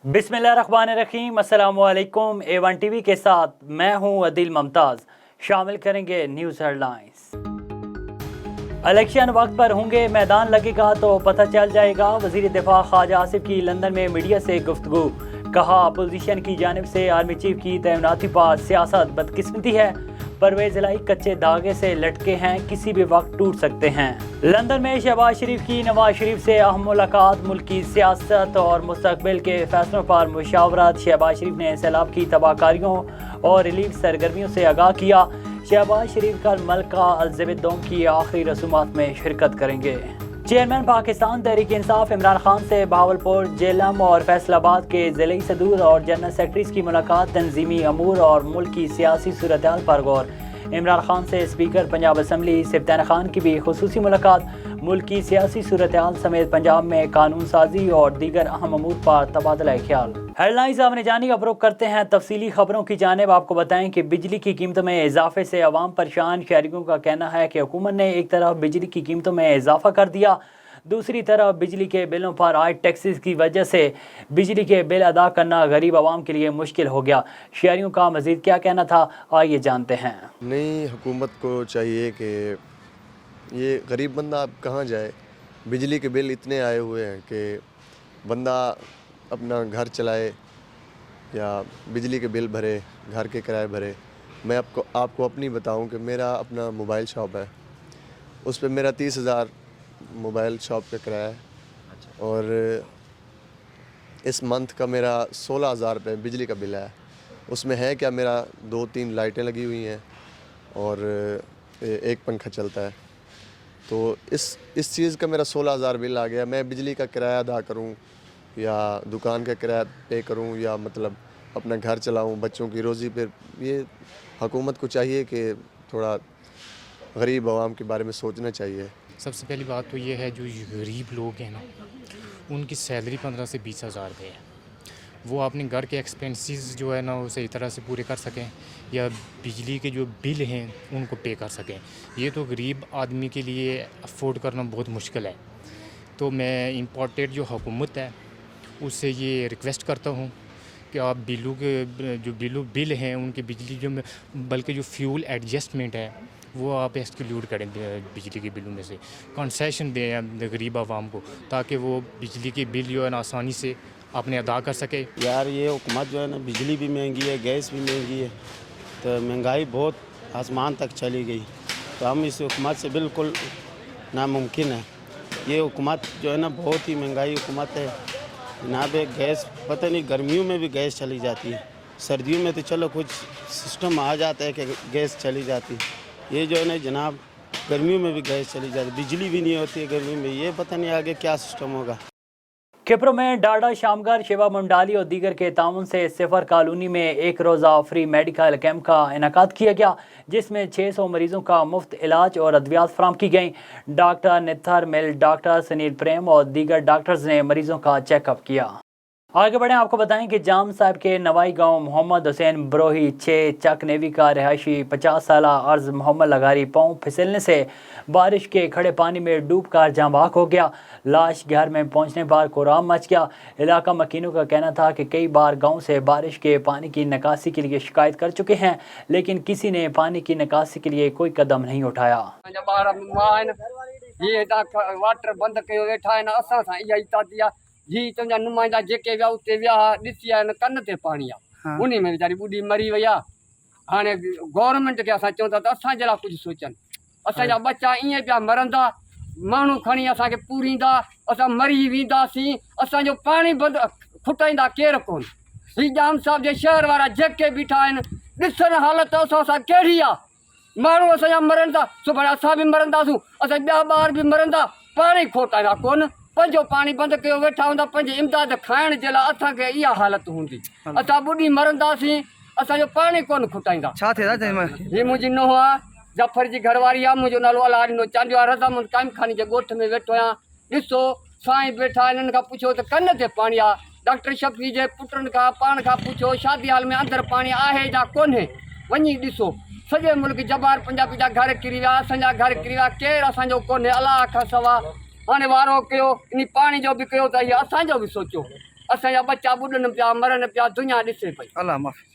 बिस्मिल्लाहिर्रहमानिर्रहीम, अस्सलामुअलैकुम। A1 TV के साथ मैं हूं अदिल मुमताज़। शामिल करेंगे न्यूज़ हेडलाइंस। इलेक्शन वक्त पर होंगे, मैदान लगेगा तो पता चल जाएगा। वज़ीर दिफा ख्वाजा आसिफ की लंदन में मीडिया से गुफ्तगू। कहा, अपोजिशन की जानिब से आर्मी चीफ की तैनाती पर सियासत बदकिस्मती है। परवेज इलाही कच्चे धागे से लटके हैं, किसी भी वक्त टूट सकते हैं। लंदन में शहबाज शरीफ की नवाज शरीफ से अहम मुलाकात। मुल्क की सियासत और मुस्तकबिल के फैसलों पर मुशावरत। शहबाज शरीफ ने सैलाब की तबाहकारियों और रिलीफ सरगर्मियों से आगाह किया। शहबाज शरीफ कल मलका एलिज़ाबेथ दोम की आखिरी रसूमात में शिरकत करेंगे। चेयरमैन पाकिस्तान तहरीक इंसाफ इमरान खान से बहावलपुर, जेलम और फैसलाबाद के ज़िली सदूर और जनरल सेक्रेटरीज़ की मुलाकात। तंजीमी अमूर और मुल्क की सियासी सूरत-ए-हाल पर गौर। इमरान खान से स्पीकर पंजाब असम्बली सिफ्तान खान की भी खुसूसी मुलाकात। मुल्क की सियासी सूरत-ए-हाल समेत पंजाब में कानून साजी और दीगर अहम अमूर पर तबादला ख्याल। हेडलाइंस आपने जानी का रुख करते हैं तफसीली खबरों की जानिब। आपको बताएं कि बिजली की कीमतों में इजाफे से अवाम परेशान। शहरियों का कहना है कि हुकूमत ने एक तरफ बिजली की कीमतों में इजाफा कर दिया, दूसरी तरफ बिजली के बिलों पर आए टैक्सेस की वजह से बिजली के बिल अदा करना गरीब आवाम के लिए मुश्किल हो गया। शहरियों का मज़ीद क्या कहना था, आइए जानते हैं। नई हुकूमत को चाहिए कि ये गरीब बंदा अब कहाँ जाए। बिजली के बिल इतने आए हुए हैं कि बंदा अपना घर चलाए या बिजली के बिल भरे, घर के किराए भरे। मैं आपको अपनी बताऊं कि मेरा अपना मोबाइल शॉप है, उस पर मेरा 30,000 मोबाइल शॉप का किराया है और इस मंथ का मेरा 16,000 रुपये बिजली का बिल है। उसमें है क्या, मेरा 2-3 लाइटें लगी हुई हैं और एक पंखा चलता है। तो इस चीज़ का मेरा 16,000 बिल आ गया। मैं बिजली का किराया अदा करूं या दुकान का किराया पे करूं या मतलब अपना घर चलाऊं, बच्चों की रोज़ी पे। ये हुकूमत को चाहिए कि थोड़ा गरीब आवाम के बारे में सोचना चाहिए। सबसे पहली बात तो ये है, जो गरीब लोग हैं ना, उनकी सैलरी 15 से 20,000 रुपये है। वो अपने घर के एक्सपेंसेस जो है ना वो सही तरह से पूरे कर सकें या बिजली के जो बिल हैं उनको पे कर सकें। ये तो गरीब आदमी के लिए अफोर्ड करना बहुत मुश्किल है। तो मैं इम्पोर्टेड जो हुकूमत है उससे ये रिक्वेस्ट करता हूँ कि आप बिल हैं उनके बिजली जो बल्कि जो फ्यूल एडजस्टमेंट है वो आप एक्सक्लूड करें बिजली के बिलों में से। कंसेशन दें गरीब आवाम को ताकि वो बिजली के बिल जो है ना आसानी से अपने अदा कर सके। यार ये हुकूमत जो है ना, बिजली भी महंगी है, गैस भी महंगी है, तो महंगाई बहुत आसमान तक चली गई। तो हम इस हुकूमत से बिल्कुल नामुमकिन है। ये हुकूमत जो है ना बहुत ही महंगाई हुकूमत है जनाब। गैस पता नहीं, गर्मियों में भी गैस चली जाती है, सर्दियों में तो चलो कुछ सिस्टम आ जाता है कि गैस चली जाती है। ये जो है ना जनाब, गर्मियों में भी गैस चली जाती है, बिजली भी नहीं होती है गर्मी में। ये पता नहीं आगे क्या सिस्टम होगा। किप्रो में डाडा शामगर, शिवा मंडाली और दीगर के ताउन से सिफर कॉलोनी में एक रोज़ा फ्री मेडिकल कैंप का इनेकाद किया गया, जिसमें 600 मरीजों का मुफ्त इलाज और अद्वियात फराम की गई। डॉक्टर निथर मिल, डॉक्टर सुनील प्रेम और दीगर डॉक्टर्स ने मरीजों का चेकअप किया। आगे बढ़ें, आपको बताएं कि जाम साहब के नवाई गांव मोहम्मद हुसैन बरोही 6 चक नेवी का रिहायशी 50 साल अर्ज मोहम्मद लगारी पाँव फिसलने से बारिश के खड़े पानी में डूब कर जाँ बहक हो गया। लाश घर में पहुंचने पर कोहराम मच गया। इलाका मकीनों का कहना था कि कई बार गांव से बारिश के पानी की निकासी के लिए शिकायत कर चुके हैं, लेकिन किसी ने पानी की निकासी के लिए कोई कदम नहीं उठाया। वाटर बंद कयो वेठा आहिनि, असां सां इहा ई ताती आहे। जी तुंहिंजा नुमाइंदा जेके विया उते विया, ॾिसी आया कन ते पाणी आहे, उन में वीचारी ॿुॾी मरी वई आहे। हाणे गवर्नमेंट खे असां चऊं था त असांजे लाइ कुझु सोचनि। असांजा बच्चा ईअं पिया मरंदा, माण्हू खणी असांखे पूरींदा, असां मरी वेंदासीं। असांजो पाणी बंदि खुटाईंदा केरु कोन। ही जाम साहब जे शहर वारा जेके बीठा आहिनि, ॾिसनि हालत असां सां कहिड़ी आहे। माण्हू असांजा मरनि था, सुभाणे असां बि मरंदासूं, असां ॿिया ॿार बि मरंदा। पाणी खोटाईंदा कोन, पंहिंजो पाणी बंदि कयो वेठा हूंदा, पंहिंजी इमदाद खाइण जे लाइ असांखे इहा हालत हूंदी। असां ॿुॾी मरंदासीं, असांजो पाणी कोन खुटाईंदा। ही मुंहिंजी नुंहुं आहे, जफर जी घरवारी आहे, मुंहिंजो नालो अलानो चांडियो आहे, रज़ामंद काइम खानी जे ॻोठ में वेठो आहियां। ॾिसो साईं वेठा आहिनि, हिननि खां पुछो त कन ते पाणी आहे। डॉक्टर शफ़ी जे पुटनि खां पाण खां पुछो शादी हाल में अंदरि पाणी आहे या कोन्हे। वञी ॾिसो, सॼे मुल्क जबार पंजाबी जा घर किरी विया, असांजा घर किरी विया, केरु असांजो कोन्हे अलाह खां सवा। हाणे वारो कयो इन पाणी जो बि कयो त इहो असांजो बि सोचो। असांजा बच्चा ॿुॾनि पिया मरनि पिया दुनिया ॾिसे पई। अल्लाह माफ़ी।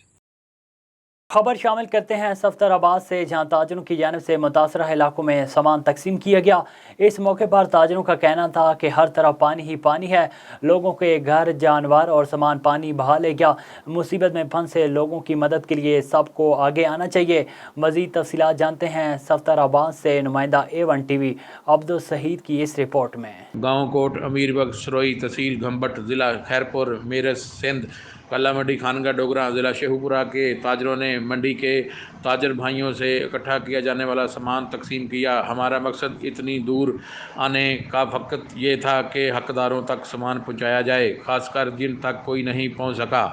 खबर शामिल करते हैं सफ्तराबाद से, जहां ताजरों की जानिब से मुतासरा इलाकों में सामान तकसीम किया गया। इस मौके पर ताजरों का कहना था कि हर तरफ पानी ही पानी है, लोगों के घर, जानवर और सामान पानी बहा ले गया। मुसीबत में फंसे लोगों की मदद के लिए सबको आगे आना चाहिए। मज़ीद तफसीलात जानते हैं सफ्तराबाद से नुमाइंदा A1 TV अब्दुल सहीद की इस रिपोर्ट में। गाँव कोट अमीर बख्श सरोई तहसील घम्बट ज़िला खैरपुर मेरठ सिंध कल्ला मंडी खानगा डोगरा ज़िला शेखुपुरा के ताजरों ने मंडी के ताजर भाइयों से इकट्ठा किया जाने वाला सामान तकसीम किया। हमारा मकसद इतनी दूर आने का फ़कत ये था कि हकदारों तक सामान पहुंचाया जाए, ख़ासकर जिन तक कोई नहीं पहुंच सका।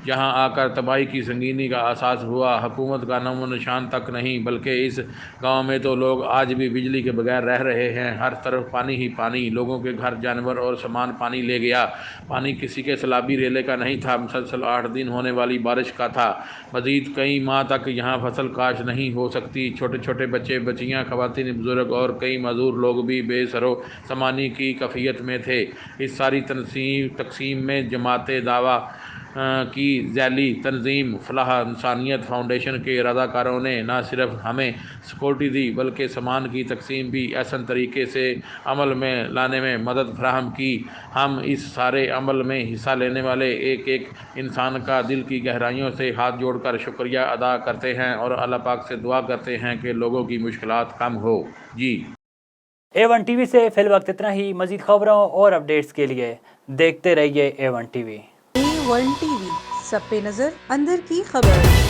जहां आकर तबाही की संगीनी का एहसास हुआ। हुकूमत का नामो निशान तक नहीं, बल्कि इस गाँव में तो लोग आज भी बिजली के बगैर रह रहे हैं। हर तरफ पानी ही पानी, लोगों के घर, जानवर और सामान पानी ले गया। पानी किसी के सैलाबी रेले का नहीं था, मुसलसल 8 दिन होने वाली बारिश का था। मज़ीद कई माह तक यहाँ फसल काश नहीं हो सकती। छोटे छोटे बच्चे, बच्चियाँ, ख़वातीन, बुज़ुर्ग और कई मज़दूर लोग भी बेसरो सामानी की कैफियत में थे। इस सारी तकसीम में जमात दावा की ज़ैली तंजीम फलाह इंसानियत फाउंडेशन के रज़ाकारों ने न सिर्फ हमें सिक्योरिटी दी, बल्कि सामान की तकसीम भी ऐसा तरीके से अमल में लाने में मदद फराहम की। हम इस सारे अमल में हिस्सा लेने वाले एक एक इंसान का दिल की गहराइयों से हाथ जोड़कर शुक्रिया अदा करते हैं और अल्लाह पाक से दुआ करते हैं कि लोगों की मुश्किलात कम हो। जी A1 TV से फिल वक्त इतना ही। मज़ीद खबरों और अपडेट्स के लिए देखते रहिए A1 TV। A1 TV, सब पे नजर, अंदर की खबर।